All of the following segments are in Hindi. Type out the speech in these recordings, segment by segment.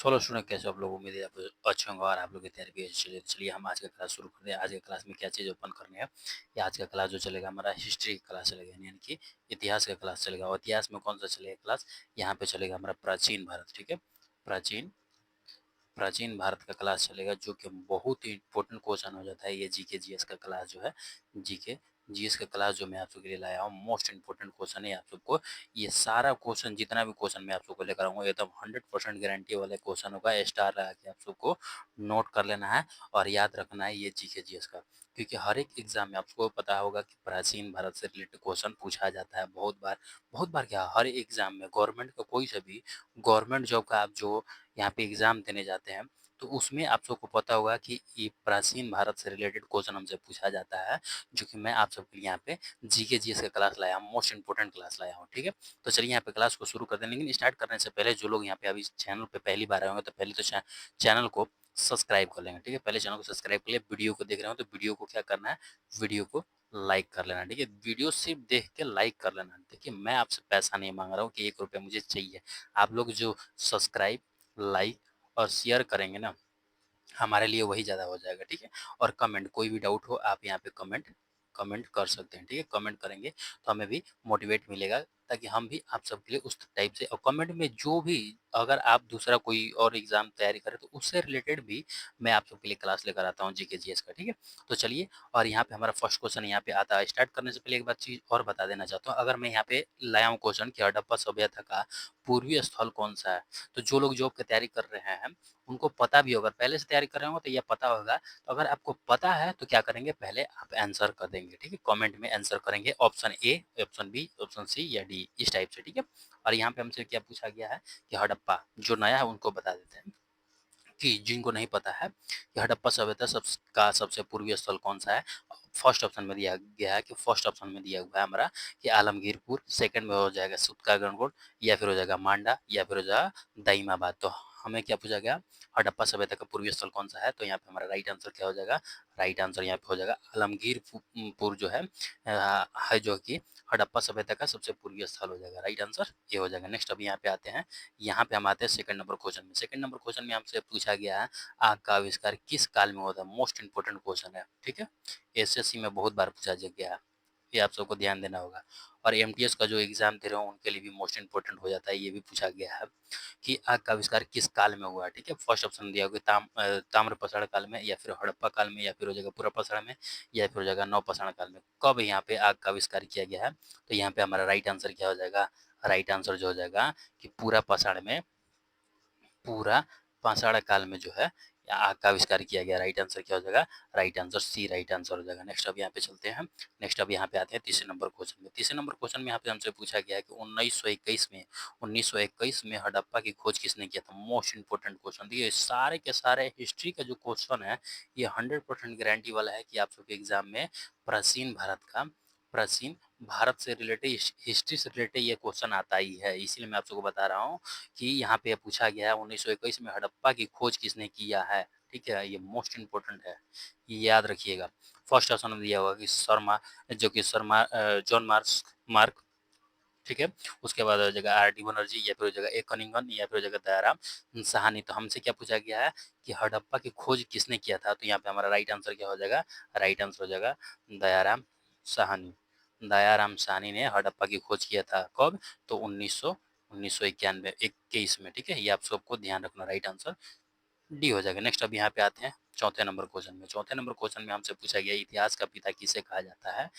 सोलो स्टूडेंट कैसे आप लोग उम्मीद है आप अच्छे होंगे और आप लोग की तैयारी भी अच्छी चलिए चलिए हम आज का क्लास शुरू करते हैं। आज के क्लास में क्या चीज़ ओपन करनी है। या आज का क्लास जो चलेगा हमारा हिस्ट्री का क्लास चलेगा यानी कि इतिहास का क्लास चलेगा। और इतिहास में कौन सा चलेगा क्लास, यहाँ पे चलेगा हमारा प्राचीन भारत। ठीक है, प्राचीन प्राचीन भारत का क्लास चलेगा जो कि बहुत ही इंपॉर्टेंट क्वेश्चन हो जाता है। ये जीके जीएस का क्लास जो है, जीके जीएस का क्लास जो मैं आप सबके लिए लाया हूँ, मोस्ट इंपॉर्टेंट क्वेश्चन है आप सबको। ये सारा क्वेश्चन जितना भी क्वेश्चन मैं आप सबको लेकर आऊंगा एकदम 100% गारंटी वाले क्वेश्चन होगा। स्टार लगा के आप सबको नोट कर लेना है और याद रखना है ये जीके जीएस का, क्योंकि हर एक एग्जाम में आपको पता होगा कि प्राचीन भारत से रिलेटेड क्वेश्चन पूछा जाता है बहुत बार क्या हर एग्जाम में गवर्नमेंट का कोई सा भी गवर्नमेंट जॉब का आप जो यहाँ पे एग्जाम देने जाते हैं तो उसमें आप सबको पता होगा कि ये प्राचीन भारत से रिलेटेड क्वेश्चन हमसे पूछा जाता है, जो कि मैं आप सबके लिए यहाँ पे जीके जीएस का क्लास लाया हूँ, मोस्ट इंपोर्टेंट क्लास लाया हूँ। ठीक है, तो चलिए यहाँ पे क्लास को शुरू करते हैं। लेकिन स्टार्ट करने से पहले जो लोग यहाँ पे अभी चैनल पे पहली बार आए होंगे तो पहले तो चैनल को सब्सक्राइब कर लेंगे। ठीक है, पहले चैनल को सब्सक्राइब कर ले। वीडियो को देख रहे हो तो वीडियो को क्या करना है, वीडियो को लाइक कर लेना। ठीक है, वीडियो सिर्फ देख के लाइक कर लेना। देखिए मैं आपसे पैसा नहीं मांग रहा हूँ कि 1 रुपया मुझे चाहिए। आप लोग जो सब्सक्राइब, लाइक और शेयर करेंगे ना, हमारे लिए वही ज़्यादा हो जाएगा। ठीक है, और कमेंट, कोई भी डाउट हो आप यहाँ पे कमेंट कमेंट कर सकते हैं। ठीक है, कमेंट करेंगे तो हमें भी मोटिवेट मिलेगा, ताकि हम भी आप सबके लिए उस टाइप से। और कमेंट में जो भी, अगर आप दूसरा कोई और एग्जाम तैयारी करें तो उससे रिलेटेड भी मैं आप सबके लिए क्लास लेकर आता हूँ जीके जीएस का। ठीक है, तो चलिए। और यहाँ पे हमारा फर्स्ट क्वेश्चन यहाँ पे आता है। स्टार्ट करने से पहले एक बात चीज और बता देना चाहता हूँ। अगर मैं यहाँ पे लाया हूँ क्वेश्चन कि हड़प्पा सभ्यता का पूर्वीय स्थल कौन सा है, तो जो लोग जॉब की तैयारी कर रहे हैं उनको पता भी होगा, पहले से तैयारी कर रहे होंगे तो ये पता होगा। तो अगर आपको पता है तो क्या करेंगे, पहले आप आंसर कर देंगे। ठीक है, कमेंट में आंसर करेंगे option A, option B, option C या डी, इस टाइप से। ठीक है, और यहाँ पे हमसे क्या पूछा गया है कि हड़प्पा जो नया है उनको बता देते हैं कि जिनको नहीं पता है कि हड़प्पा सभ्यता का सबसे पूर्वीय स्थल कौन सा है। फर्स्ट ऑप्शन में दिया गया है कि फर्स्ट ऑप्शन में दिया हुआ है हमारा कि आलमगीरपुर, सेकंड में हो जाएगा सुतका गणगौर, या फिर हो जाएगा मांडा, या फिर हो जाएगा दाइमाबाद। तो हमें क्या पूछा गया, हड़प्पा सभ्यता का पूर्वीय स्थल कौन सा है, तो यहाँ पे हमारा राइट आंसर क्या हो जाएगा, राइट आंसर यहाँ पे हो जाएगा आलमगीरपुर जो है जो कि हड़प्पा सभ्यता का सबसे पूर्वीय स्थल हो जाएगा। राइट आंसर ये हो जाएगा। नेक्स्ट अभी यहाँ पे आते हैं, यहाँ पे हम आते हैं सेकंड नंबर क्वेश्चन में। सेकंड नंबर क्वेश्चन में हमसे पूछा गया है आग का आविष्कार किस काल में हुआ था। मोस्ट इंपोर्टेंट क्वेश्चन है। ठीक है, एसएससी में बहुत बार पूछा गया है, ये आप सबको ध्यान देना होगा। और एमटीएस का जो एग्जाम दे रहे हो उनके लिए भी मोस्ट इंपोर्टेंट हो जाता है। ये भी पूछा गया है कि आग का आविष्कार किस काल में हुआ है। ठीक है, फर्स्ट ऑप्शन दिया होगा ताम्रपाषाण काल में, या फिर हड़प्पा काल में, या फिर हो जाएगा पुरापाषाण में, या फिर हो जाएगा नवपाषाण काल में। कब यहाँ पे आग का आविष्कार किया गया है, तो यहाँ पे हमारा राइट आंसर क्या हो जाएगा, राइट आंसर जो हो जाएगा कि पूरा पाषाण में, पूरा पाषाण काल में जो है आग का आविष्कार किया गया। राइट आंसर क्या हो जाएगा, right answer C, right answer हो जाएगा। नेक्स्ट अब यहाँ पे चलते हैं। नेक्स्ट अब यहाँ पे आते हैं तीसरे नंबर क्वेश्चन में। तीसरे नंबर क्वेश्चन में यहाँ पे हमसे पूछा गया है कि 1921 में हड़प्पा की खोज किसने किया था। Most important question. ये सारे के सारे हिस्ट्री का जो क्वेश्चन है ये 100% गारंटी वाला है कि आप सबके एग्जाम में प्राचीन भारत से रिलेटेड, हिस्ट्री से रिलेटेड ये क्वेश्चन आता ही है। इसीलिए मैं आप सबको बता रहा हूँ कि यहाँ पे पूछा गया है 1921 में हड़प्पा की खोज किसने किया है। ठीक है, ये मोस्ट इंपोर्टेंट है, ये याद रखिएगा। फर्स्ट ऑप्शन में दिया होगा कि शर्मा, जो कि शर्मा जॉन मार्क। ठीक है, उसके बाद हो जाएगा आर डी बनर्जी, या फिर हो जाएगा ए कनिंगन, या फिर हो जाएगा दयाराम साहनी। तो हमसे क्या पूछा गया है कि हड़प्पा की खोज किसने किया था, तो यहाँ पे हमारा राइट आंसर क्या हो जाएगा, राइट आंसर हो जाएगा दयाराम साहनी। दयाराम साहनी ने हड़प्पा की खोज किया था। कब, तो 1991 21 में। ठीक है, ये आप सबको ध्यान रखना। राइट आंसर डी हो जाएगा। नेक्स्ट अब यहाँ पे आते हैं चौथे नंबर क्वेश्चन में। चौथे नंबर क्वेश्चन में हमसे पूछा गया इतिहास का पिता किसे कहा जाता है।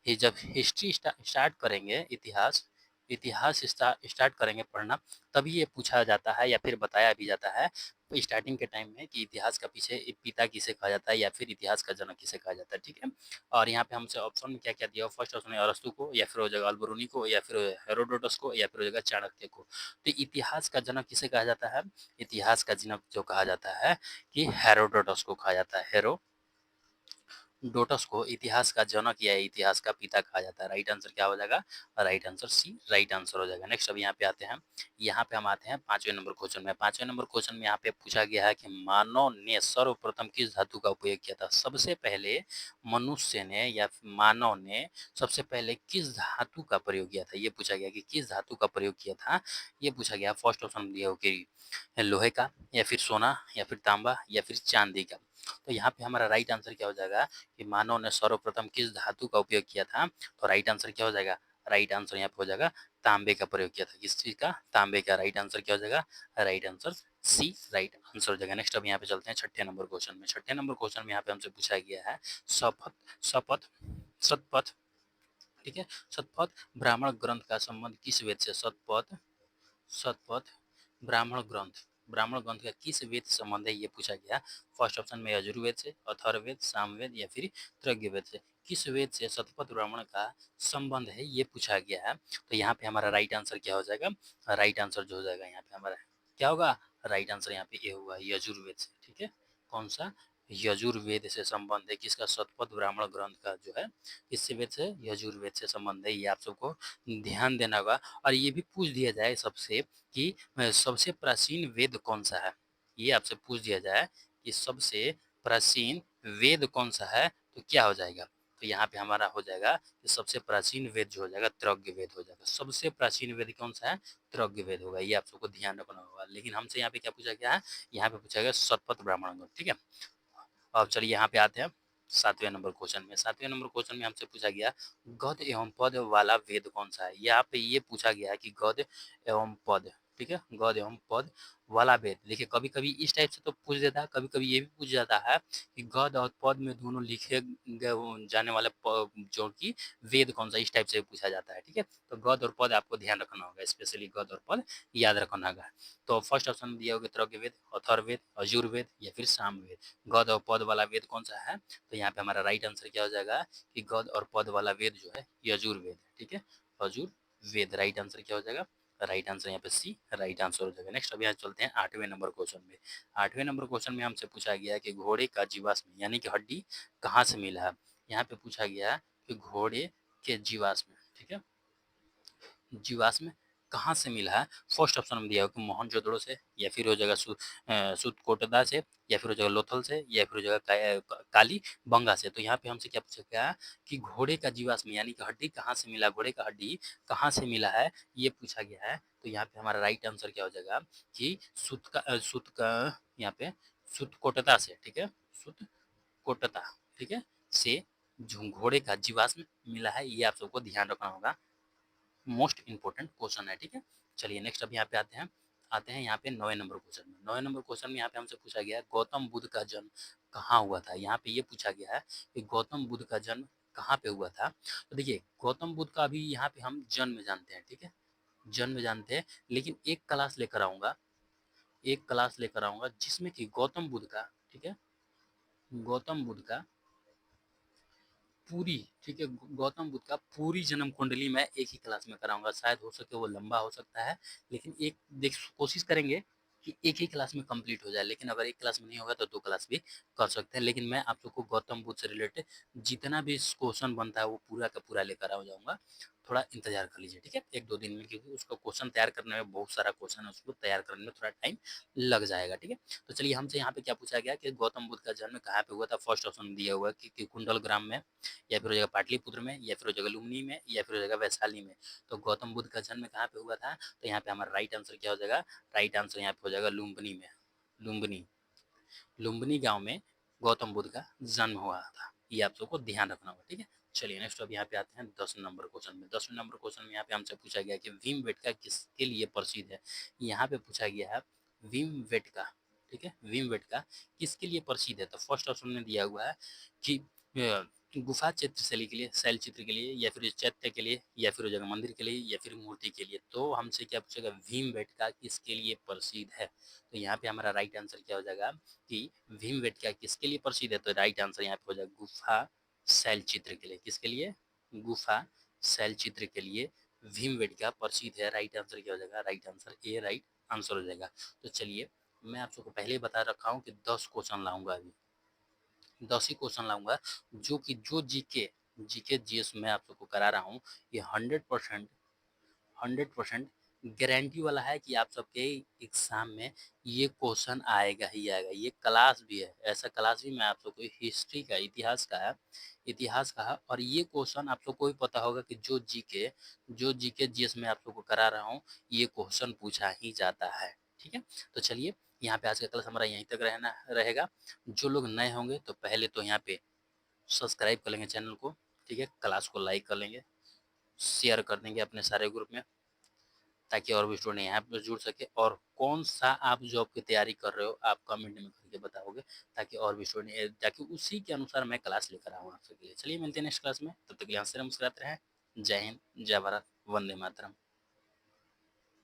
ये जब हिस्ट्री स्टार्ट करेंगे, इतिहास इतिहास स्टार्ट करेंगे पढ़ना, तभी ये पूछा जाता है या फिर बताया भी जाता है स्टार्टिंग के टाइम में कि इतिहास का पीछे पिता किसे कहा जाता है, या फिर इतिहास का जनक किसे कहा जाता है। ठीक है, और यहाँ पे हमसे ऑप्शन में क्या क्या दिया, फर्स्ट ऑप्शन है अरस्तु को, या फिर हो जाएगा अल्बरूनी को, या फिर हेरोडोटस को, या फिर हो जाएगा चाणक्य को। तो इतिहास का जनक किसे कहा जाता है, इतिहास का जनक जो कहा जाता है कि हेरोडोटस को कहा जाता है। डोटस को इतिहास का जनक या इतिहास का पिता कहा जाता है। राइट आंसर क्या हो जाएगा? Right answer C right answer हो जाएगा। नेक्स्ट अब यहाँ पे आते हैं, यहाँ पे हम आते हैं 5वें नंबर क्वेश्चन में। 5वें नंबर क्वेश्चन में यहाँ पे पूछा गया है कि मानव ने सर्वप्रथम किस धातु का उपयोग किया था? सबसे पहले मनुष्य ने या फिर मानव ने सबसे पहले किस धातु का प्रयोग किया था? ये पूछा गया कि किस धातु का प्रयोग किया था, ये पूछा गया। फर्स्ट ऑप्शन दिया हो कि लोहे का, या फिर सोना, या फिर तांबा, या फिर चांदी का। तो यहाँ पे हमारा राइट आंसर क्या हो जाएगा कि मानव ने सर्वप्रथम किस धातु का उपयोग किया था? तो राइट आंसर क्या हो जाएगा? राइट आंसर यहाँ पे हो जाएगा तांबे का प्रयोग किया था। किस चीज का? तांबे का। राइट आंसर क्या हो जाएगा? Right answer C right answer हो जाएगा। नेक्स्ट अब यहाँ पे चलते हैं छठे नंबर क्वेश्चन में। छठे नंबर क्वेश्चन में यहाँ पे हमसे पूछा गया है शपथ शपथ शतपथ, ठीक है, शतपथ ब्राह्मण ग्रंथ का संबंध किस वेद से? शतपथ शतपथ ब्राह्मण ग्रंथ, ब्राह्मण ग्रंथ का किस वेद से संबंध है, ये पूछा गया। फर्स्ट ऑप्शन में यजुर्वेद से, अथर्ववेद, सामवेद, या फिर त्रैगवेद से। किस वेद से शतपथ ब्राह्मण का संबंध है, ये पूछा गया है। तो यहाँ पे हमारा राइट आंसर क्या हो जाएगा? राइट आंसर जो हो जाएगा यहाँ पे हमारा क्या होगा? राइट आंसर यहाँ पे ये होगा यजुर्वेद से, ठीक है। कौन सा? यजुर्वेद से संबंध है किसका? शतपथ ब्राह्मण ग्रंथ का जो है किससे वेद से? यजुर्वेद से संबंध है। ये आप सबको ध्यान देना होगा। और ये भी पूछ दिया जाए सबसे कि सबसे प्राचीन वेद कौन सा है? ये आपसे पूछ दिया जाए कि सबसे प्राचीन वेद कौन सा है, तो क्या हो जाएगा? तो यहाँ पे हमारा हो जाएगा कि सबसे प्राचीन वेद जो हो जाएगा त्रग्य वेद हो जाएगा। सबसे प्राचीन वेद कौन सा है? त्रग्य वेद होगा। ये आप सबको ध्यान रखना होगा। लेकिन हमसे यहाँ पे क्या पूछा गया है? यहाँ पे पूछा गया शतपथ ब्राह्मण ग्रंथ, ठीक है। अब चलिए यहाँ पे आते हैं 7वें नंबर क्वेश्चन में। 7वें नंबर क्वेश्चन में हमसे पूछा गया गद एवं पद वाला वेद कौन सा है? यहाँ पे ये पूछा गया है कि गद एवं पद, ठीक है, गद एवं पद वाला वेद। देखिए कभी कभी इस टाइप से तो पूछ देता है, कभी कभी ये भी पूछ जाता है कि गद और पद में दोनों लिखे जाने वाले जो कि वेद कौन सा, इस टाइप से पूछा जाता है, ठीक है। तो गद और पद आपको ध्यान रखना होगा, स्पेशली गद और पद याद रखना होगा। तो फर्स्ट ऑप्शन दिया होगा त्रग्वेद, अथर्ववेद, अजुर्वेद, या फिर सामवेद। गद और पद वाला वेद कौन सा है? तो यहाँ पे हमारा राइट आंसर क्या हो जाएगा कि गद और पद वाला वेद जो है यजुर्वेद है, ठीक है, यजुर्वेद। राइट आंसर क्या हो जाएगा? राइट आंसर यहाँ पे सी राइट आंसर हो जाएगा। नेक्स्ट अभी यहाँ चलते हैं 8वें नंबर क्वेश्चन में। 8वें नंबर क्वेश्चन में हमसे पूछा गया है कि घोड़े का जीवाश्म यानी कि हड्डी कहाँ से मिला है? यहाँ पे पूछा गया है कि घोड़े के जीवाश्म, ठीक है, जीवाश्म कहाँ से मिला है? फर्स्ट ऑप्शन में दिया हो कि मोहनजोदड़ो से, या फिर हो जाएगा सुतकोटदा से, या फिर हो जाएगा लोथल से, या फिर हो जाएगा काली बंगा से। तो यहाँ पे हमसे क्या पूछा गया कि घोड़े का जीवाश्म यानी कि हड्डी कहाँ से मिला, घोड़े का हड्डी कहाँ से मिला है, ये पूछा गया है। तो यहाँ पे हमारा राइट आंसर क्या हो जाएगा कि सुत का यहाँ पे सुतकोटदा से, ठीक है, सुतकोटदा, ठीक है, से जो घोड़े का जीवाश्म मिला है। ये आप सबको ध्यान रखना होगा, मोस्ट इंपोर्टेंट क्वेश्चन है, ठीक है। चलिए नेक्स्ट अब यहाँ पे आते हैं यहाँ पे 9वें नंबर क्वेश्चन में। 9वें नंबर क्वेश्चन में यहाँ पे हमसे पूछा गया है गौतम बुद्ध का जन्म कहाँ हुआ था? यहाँ पे ये पूछा गया है कि गौतम बुद्ध का जन्म कहाँ पे हुआ था। तो देखिए गौतम बुद्ध का अभी यहाँ पे हम जन्म जानते हैं, ठीक है, जन्म जानते हैं। लेकिन एक क्लास लेकर आऊंगा जिसमें कि गौतम बुद्ध का, ठीक है, गौतम बुद्ध का पूरी, ठीक है, गौतम बुद्ध का पूरी जन्म कुंडली मैं एक ही क्लास में कराऊंगा। शायद हो सके वो लंबा हो सकता है, लेकिन एक देख कोशिश करेंगे कि एक ही क्लास में कंप्लीट हो जाए। लेकिन अगर एक क्लास में नहीं होगा तो दो क्लास भी कर सकते हैं। लेकिन मैं आप लोग को गौतम बुद्ध से रिलेटेड जितना भी क्वेश्चन बनता है वो पूरा का पूरा लेकर आ जाऊंगा। थोड़ा इंतजार कर लीजिए, ठीक है, एक दो दिन में, क्योंकि उसका क्वेश्चन तैयार करने में बहुत सारा क्वेश्चन है, उसको तैयार करने में थोड़ा टाइम लग जाएगा, ठीक है। तो चलिए हमसे यहाँ पे क्या पूछा गया कि गौतम बुद्ध का जन्म कहाँ पे हुआ था? फर्स्ट ऑप्शन दिया हुआ है कि कुंडल ग्राम में, या फिर हो जाएगा पाटलिपुत्र में, या फिर हो जाएगा लुम्बिनी में, या फिर हो जाएगा वैशाली में। तो गौतम बुद्ध का जन्म कहाँ पे हुआ था? तो यहाँ पे हमारा राइट आंसर क्या हो जाएगा? राइट आंसर यहाँ पे हो जाएगा लुम्बिनी में। लुम्बिनी, लुम्बिनी गांव में गौतम बुद्ध का जन्म हुआ था। ये आप सबको ध्यान रखना होगा, ठीक है। चलिए नेक्स्ट अब यहाँ पे आते हैं 10 नंबर क्वेश्चन में। 10वें नंबर क्वेश्चन में यहाँ पे हमसे पूछा गया कि भीमबेटका किसके लिए प्रसिद्ध है? यहाँ पे पूछा गया है भीमबेटका, ठीक है, भीमबेटका किसके लिए प्रसिद्ध है? तो फर्स्ट ऑप्शन में दिया हुआ है कि गुफा चित्र शैली के लिए, शैल चित्र के लिए, या फिर चैत्य के लिए, या फिर हो जाएगा मंदिर के लिए, या फिर मूर्ति के लिए। तो हमसे क्या पूछेगा? भीमबेटका किसके लिए प्रसिद्ध है? तो यहाँ पे हमारा राइट आंसर क्या हो जाएगा कि भीमबेटका किसके लिए प्रसिद्ध है? तो राइट आंसर यहाँ पे हो जाएगा गुफा शैल चित्र के लिए। किसके लिए? गुफा शैल चित्र के लिए भीमबेटका प्रसिद्ध है। राइट आंसर क्या हो जाएगा? Right answer A right answer हो जाएगा। तो चलिए मैं आप सबको पहले ही बता रखा हूँ कि 10 क्वेश्चन लाऊंगा अभी, 10 ही क्वेश्चन लाऊँगा जो कि जो जीके जीएस मैं आप सबको करा रहा हूँ, ये 100% गारंटी वाला है कि आप सबके एग्ज़ाम में ये क्वेश्चन आएगा ही आएगा। ये क्लास भी है, ऐसा क्लास भी मैं आप सबको हिस्ट्री का, इतिहास का है और ये क्वेश्चन आप सबको भी पता होगा कि जो जीके जीएस मैं आप सबको करा रहा हूँ, ये क्वेश्चन पूछा ही जाता है। ठीक है? तो चलिए, यहाँ पे आज का क्लास हमारा यहीं तक रहना रहेगा। जो लोग नए होंगे तो पहले तो यहाँ पे सब्सक्राइब कर लेंगे चैनल को, ठीक है? क्लास को लाइक कर लेंगे, शेयर कर देंगे अपने सारे ग्रुप में, ताकि और भी स्टूडेंट यहाँ पे जुड़ सके। और कौन सा आप जॉब की तैयारी कर रहे हो आप कमेंट में करके बताओगे, ताकि और भी स्टूडेंट, ताकि उसी के अनुसार मैं क्लास लेकर आऊँ आप सबके लिए। चलिए मिलते हैं नेक्स्ट क्लास में, तब तक के लिए हंसते रहे, मुस्कुराते रहें। जय हिंद, जय भारत, वंदे मातरम।